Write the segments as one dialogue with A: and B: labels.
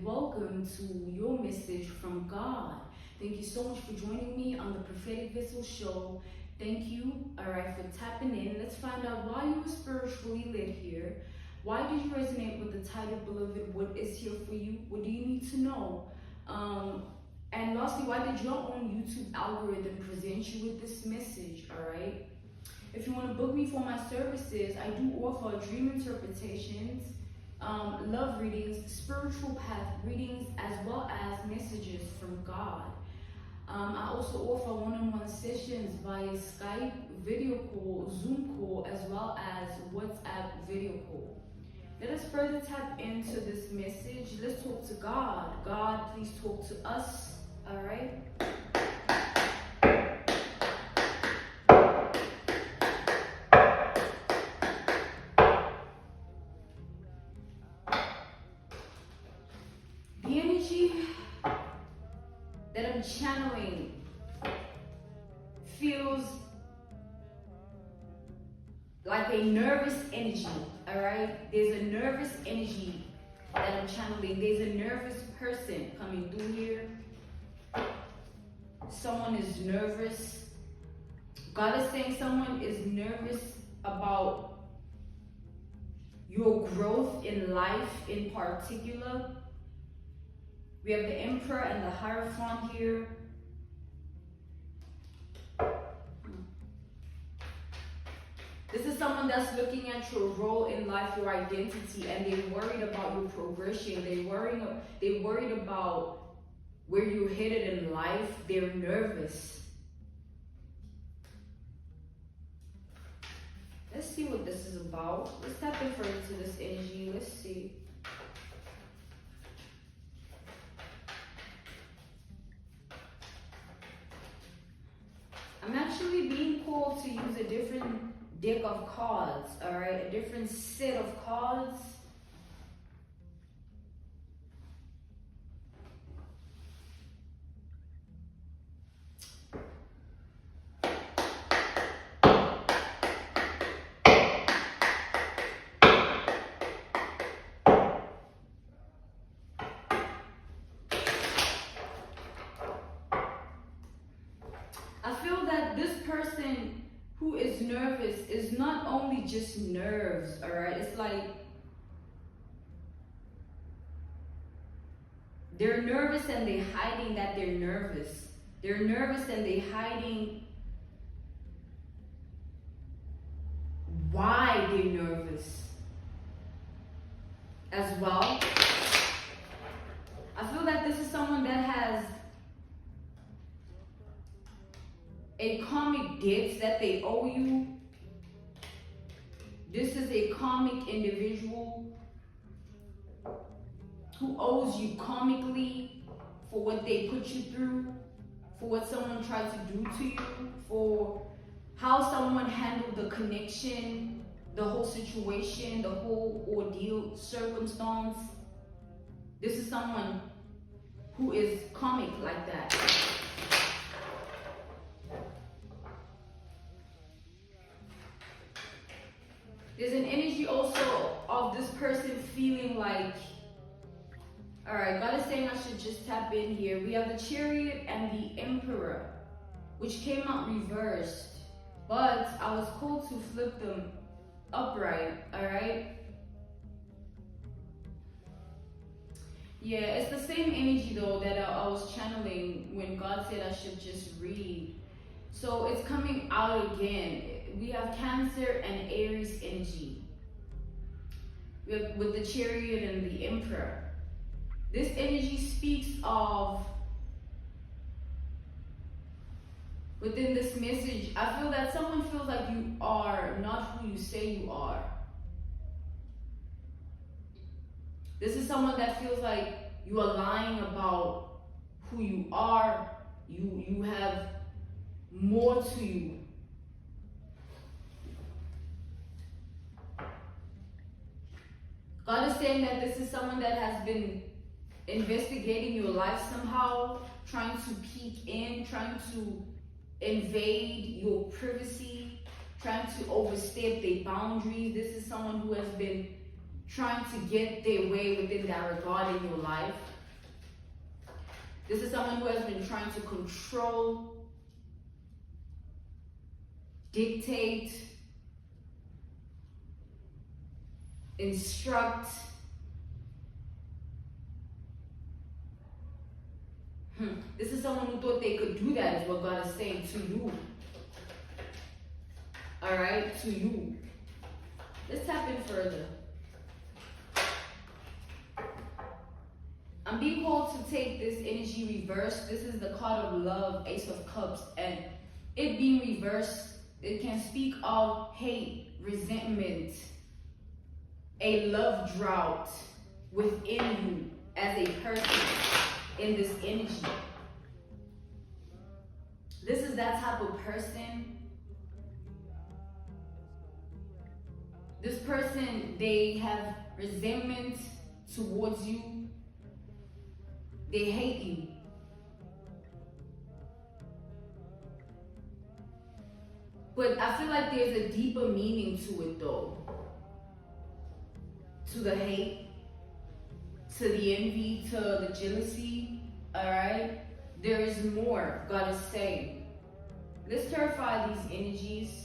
A: welcome to your message from God. Thank you so much for joining me on the Prophetic Vessel Show. Thank you, for tapping in. Let's find out why you were spiritually led here. Why did you resonate with the title, beloved? What is here for you? What do you need to know? And lastly, why did your own YouTube algorithm present you with this message, If you want to book me for my services, I do offer dream interpretations, love readings, spiritual path readings, as well as messages from God. I also offer one-on-one sessions via Skype, video call, Zoom call, as well as WhatsApp video call. Let us further tap into this message. Let's talk to God. God, please talk to us, The energy that I'm channeling feels like a nervous energy, There's a nervous energy that I'm channeling. There's a nervous person coming through here. Someone is nervous. God is saying someone is nervous about your growth in life in particular. We have the Emperor and the Hierophant here. This is someone that's looking at your role in life, your identity, and they're worried about your progression. They're worried about where you're headed in life. They're nervous. Let's see what this is about. Let's tap in further to this energy. Let's see. I'm actually being called to use a different deck of cards, a different set of cards. I feel that this person who is nervous is not only just nerves, It's like they're nervous and they're hiding that they're nervous. They're nervous and they're hiding why they're nervous as well. I feel that this is someone that has a karmic debt that they owe you. This is a karmic individual who owes you karmically for what they put you through, for what someone tried to do to you, for how someone handled the connection, the whole situation, the whole ordeal, circumstance. This is someone who is karmic like that. There's an energy also of this person feeling like, God is saying I should just tap in here. We have the Chariot and the Emperor, which came out reversed, but I was called to flip them upright, Yeah, it's the same energy though that I was channeling when God said I should just read. So it's coming out again. We have Cancer and Aries energy. We have with the Chariot and the Emperor. This energy speaks of, within this message, I feel that someone feels like you are not who you say you are. This is someone that feels like you are lying about who you are. You have more to you. God is saying that this is someone that has been investigating your life somehow, trying to peek in, trying to invade your privacy, trying to overstep their boundaries. This is someone who has been trying to get their way within that regard in your life. This is someone who has been trying to control, dictate, instruct. This is someone who thought they could do that, is what God is saying to you. Alright, to you. Let's tap in further. I'm being called to take this energy reversed. This is the card of love, Ace of Cups. And it being reversed, it can speak of hate, resentment, a love drought within you as a person in this energy. This is that type of person. This person, they have resentment towards you. They hate you. But I feel like there's a deeper meaning to it though. To the hate, to the envy, to the jealousy, alright? There is more, God is saying. Let's clarify these energies.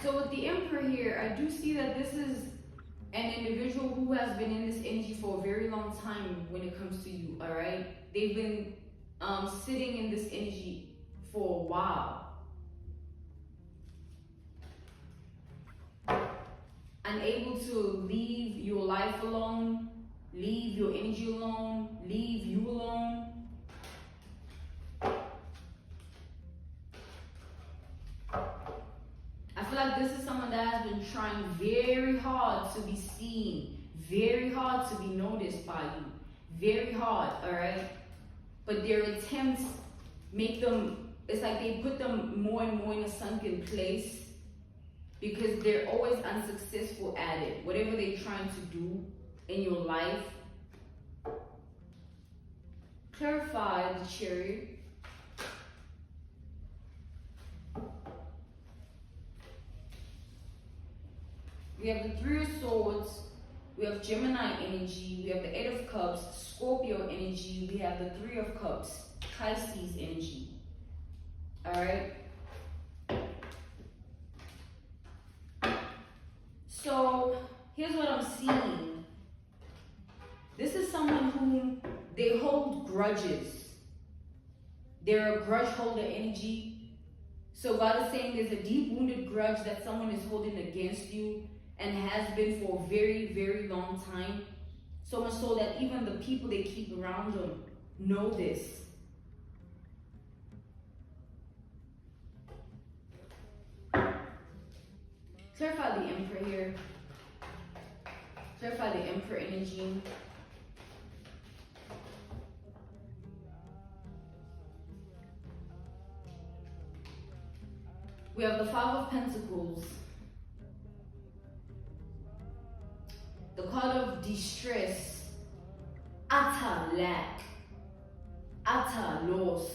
A: So with the Emperor here, I do see that this is an individual who has been in this energy for a very long time when it comes to you, all right? They've been sitting in this energy for a while. Unable to leave your life alone, leave your energy alone, leave you alone. I feel like this is someone that has been trying very hard to be seen, very hard to be noticed by you, very hard, all right? But their attempts make them, it's like they put them more and more in a sunken place because they're always unsuccessful at it. Whatever they're trying to do in your life. Clarify the Chariot. We have the Three of Swords, we have Gemini energy, we have the Eight of Cups, Scorpio energy, we have the Three of Cups, Pisces energy. Alright? So, here's what I'm seeing. This is someone whom they hold grudges. They're a grudge holder energy. So God is saying there's a deep wounded grudge that someone is holding against you and has been for a very, very long time. So much so that even the people they keep around them know this. Clarify the Emperor here. Clarify the Emperor energy. We have the Five of Pentacles. The card of distress, utter lack, utter loss.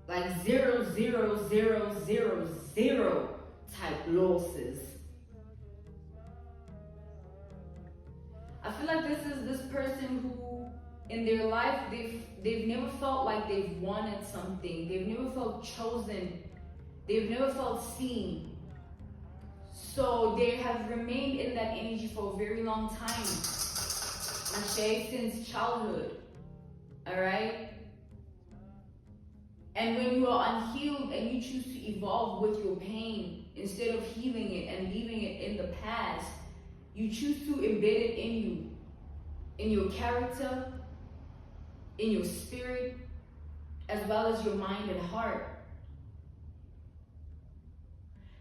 A: Like 0, 0, 0, 0, 0 type losses. I feel like this is this person who in their life they've never felt like they've wanted something. They've never felt chosen. They've never felt seen. So they have remained in that energy for a very long time. Okay, since childhood. Alright? And when you are unhealed and you choose to evolve with your pain, instead of healing it and leaving it in the past, you choose to embed it in you, in your character, in your spirit, as well as your mind and heart.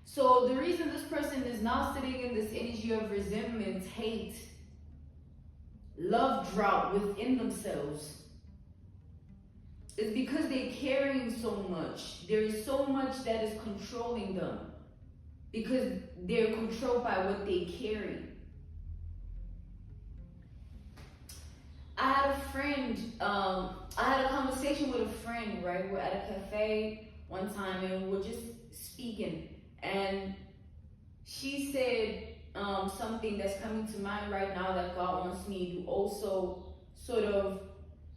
A: So the reason this person is now sitting in this energy of resentment, hate, love drought within themselves is because they're carrying so much. There is so much that is controlling them because they're controlled by what they carry. I had a friend, I had a conversation with a friend, right? We're at a cafe one time and we're just speaking, and she said something that's coming to mind right now that God wants me to also sort of,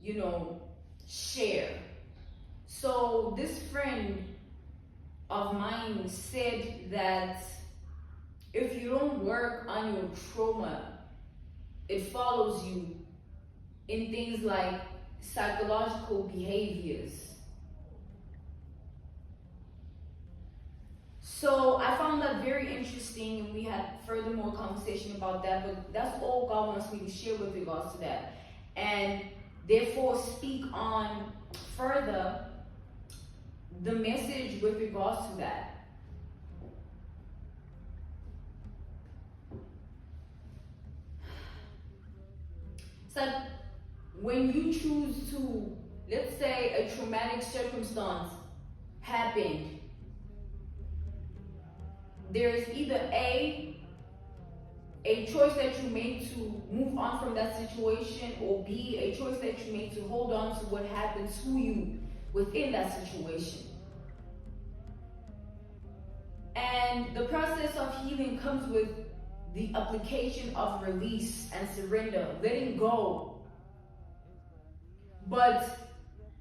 A: you know, share. So this friend of mine said that if you don't work on your trauma, it follows you in things like psychological behaviors. So I found that very interesting, and we had furthermore conversation about that, but that's all God wants me to share with regards to that. And therefore speak on further the message with regards to that. It's like when you choose to, let's say a traumatic circumstance happened, there's either A choice that you made to move on from that situation, or B, a choice that you made to hold on to what happened to you within that situation. And the process of healing comes with the application of release and surrender, letting go. But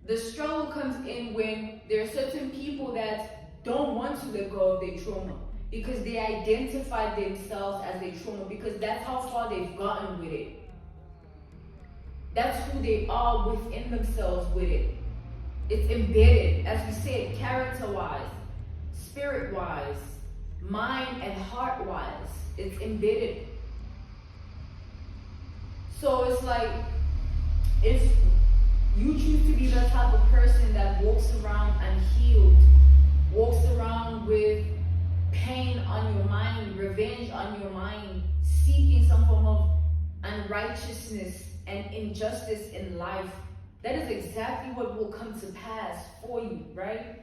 A: the struggle comes in when there are certain people that don't want to let go of their trauma because they identify themselves as their trauma, because that's how far they've gotten with it. That's who they are within themselves with it. It's embedded, as we said, character-wise, spirit-wise, mind and heart-wise. It's embedded. So it's like, if you choose to be the type of person that walks around unhealed, walks around with pain on your mind, revenge on your mind, seeking some form of unrighteousness and injustice in life, that is exactly what will come to pass for you, right?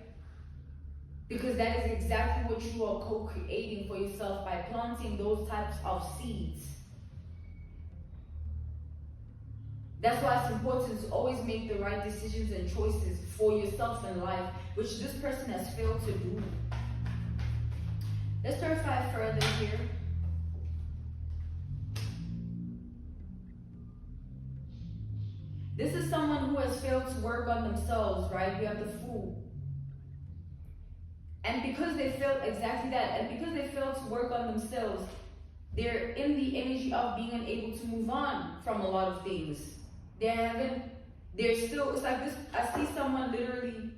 A: Because that is exactly what you are co-creating for yourself by planting those types of seeds. That's why it's important to always make the right decisions and choices for yourself in life, which this person has failed to do. Let's clarify further here. This is someone who has failed to work on themselves, right? We have the Fool. And because they failed exactly that, and because they failed to work on themselves, they're in the energy of being unable to move on from a lot of things. They're still, it's like this, I see someone literally,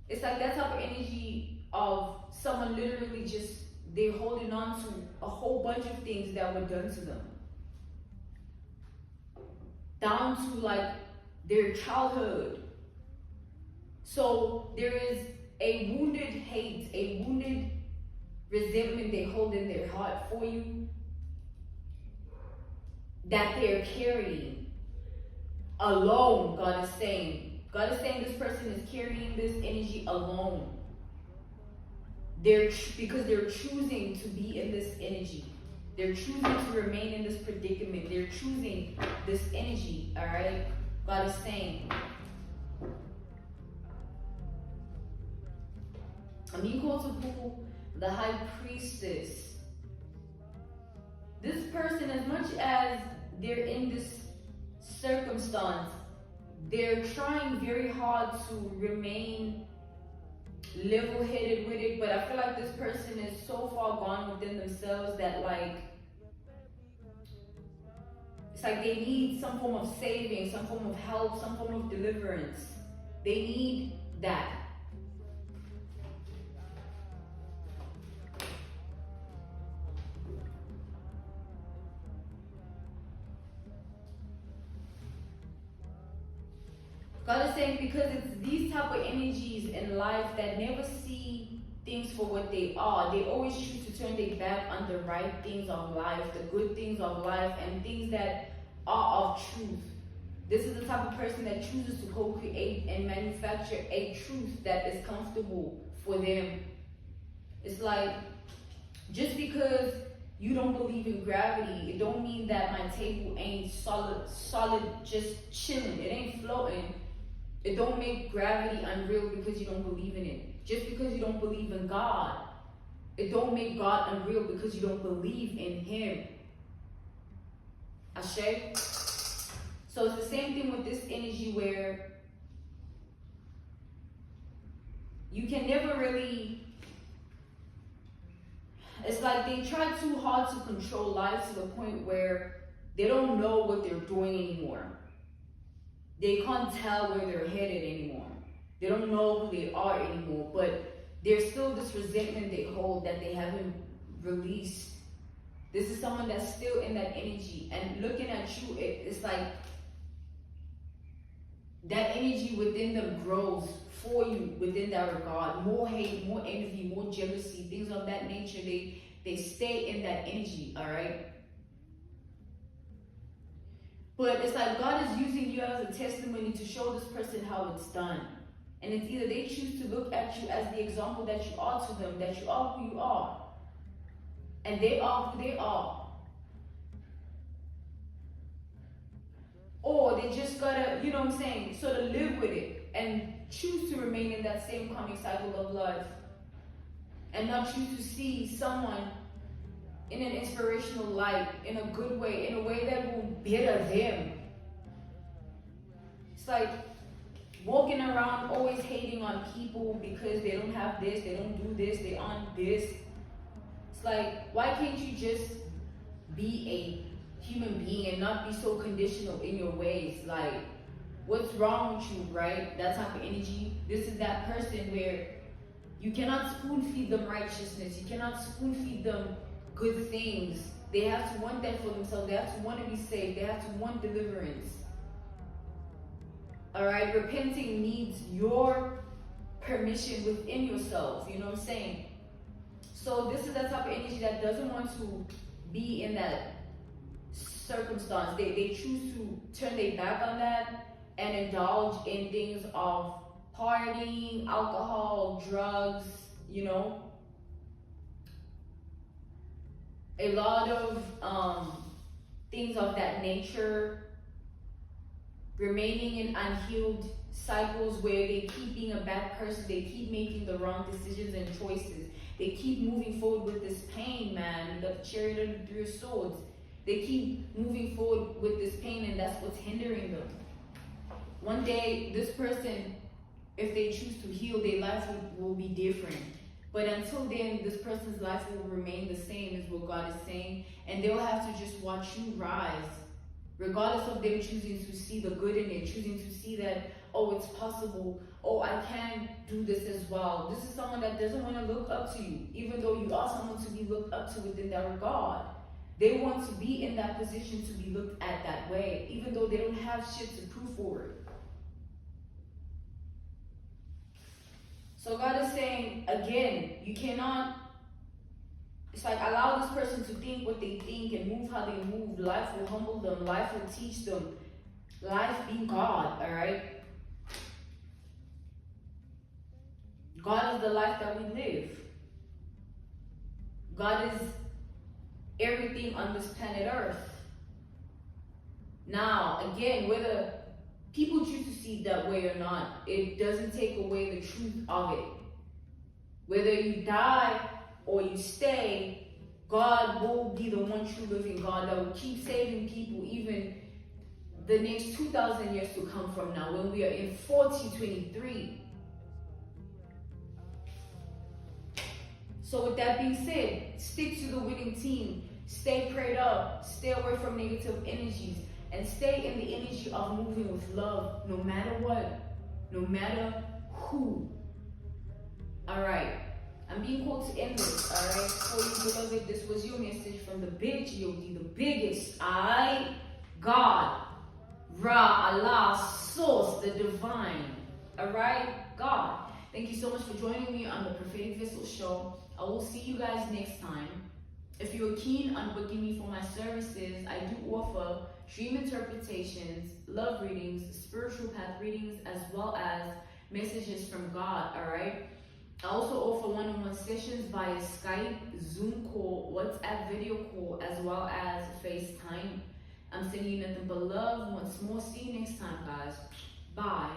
A: it's like that type of energy of someone literally just, they're holding on to a whole bunch of things that were done to them. Down to like their childhood. So there is a wounded hate, a wounded resentment they hold in their heart for you that they're carrying alone. God is saying this person is carrying this energy alone. Because they're choosing to be in this energy. They're choosing to remain in this predicament. They're choosing this energy, all right? God is saying, I'm equal to the high priestess. This person, as much as they're in this circumstance, they're trying very hard to remain level-headed with it, but I feel like this person is so far gone within themselves that like, it's like they need some form of saving, some form of help, some form of deliverance. They need that. God is saying, because it's these type of energies in life that never see things for what they are. They always choose to turn their back on the right things of life, the good things of life, and things that are of truth. This is the type of person that chooses to co-create and manufacture a truth that is comfortable for them. It's like, just because you don't believe in gravity, it don't mean that my table ain't solid, just chilling. It ain't floating. It don't make gravity unreal because you don't believe in it. Just because you don't believe in God, it don't make God unreal because you don't believe in Him. Ashe? So it's the same thing with this energy where you can never really, it's like they try too hard to control life to the point where they don't know what they're doing anymore. They can't tell where they're headed anymore. They don't know who they are anymore, but there's still this resentment they hold that they haven't released. This is someone that's still in that energy, and looking at you, it's like that energy within them grows for you within that regard. More hate, more envy, more jealousy, things of that nature. They stay in that energy, all right? But it's like God is using you as a testimony to show this person how it's done. And it's either they choose to look at you as the example that you are to them, that you are who you are, and they are who they are. Or they just gotta, you know what I'm saying, sort of live with it and choose to remain in that same karmic cycle of life and not choose to see someone in an inspirational light, in a good way, in a way that will better them. It's like walking around always hating on people because they don't have this, they don't do this, they aren't this. It's like, why can't you just be a human being and not be so conditional in your ways? Like, what's wrong with you, right? That type of energy. This is that person where you cannot spoon feed them righteousness. You cannot spoon feed them good things. They have to want that for themselves. They have to want to be saved. They have to want deliverance. All right, repenting needs your permission within yourself. You know what I'm saying? So this is that type of energy that doesn't want to be in that circumstance. They choose to turn their back on that and indulge in things of partying, alcohol, drugs, you know. A lot of things of that nature, remaining in unhealed cycles where they keep being a bad person, they keep making the wrong decisions and choices. They keep moving forward with this pain, man. The chariot of the 3 of swords. They keep moving forward with this pain, and that's what's hindering them. One day, this person, if they choose to heal, their life will be different. But until then, this person's life will remain the same, is what God is saying. And they'll have to just watch you rise. Regardless of them choosing to see the good in it, choosing to see that, oh, it's possible, oh, I can do this as well. This is someone that doesn't want to look up to you, even though you are someone to be looked up to within that regard. They want to be in that position to be looked at that way, even though they don't have shit to prove for it. So God is saying, again, you cannot, it's like, allow this person to think what they think and move how they move. Life will humble them. Life will teach them. Life be God, all right? God is the life that we live. God is everything on this planet Earth. Now, again, whether people choose to see it that way or not, it doesn't take away the truth of it. Whether you die or you stay, God will be the one true living God that will keep saving people even the next 2,000 years to come from now, when we are in 4023. So with that being said, stick to the winning team. Stay prayed up. Stay away from negative energies. And stay in the energy of moving with love, no matter what, no matter who. All right. I'm being called to end this, all right? For you, beloved, this was your message from the big G.O.D., the biggest, I, God, Ra, Allah, Source, the divine, all right? God. Thank you so much for joining me on the Prophetic Vessel Show. I will see you guys next time. If you're keen on booking me for my services, I do offer dream interpretations, love readings, spiritual path readings, as well as messages from God, all right? I also offer one-on-one sessions via Skype, Zoom call, WhatsApp video call, as well as FaceTime. I'm sending you nothing but love once more. See you next time, guys. Bye.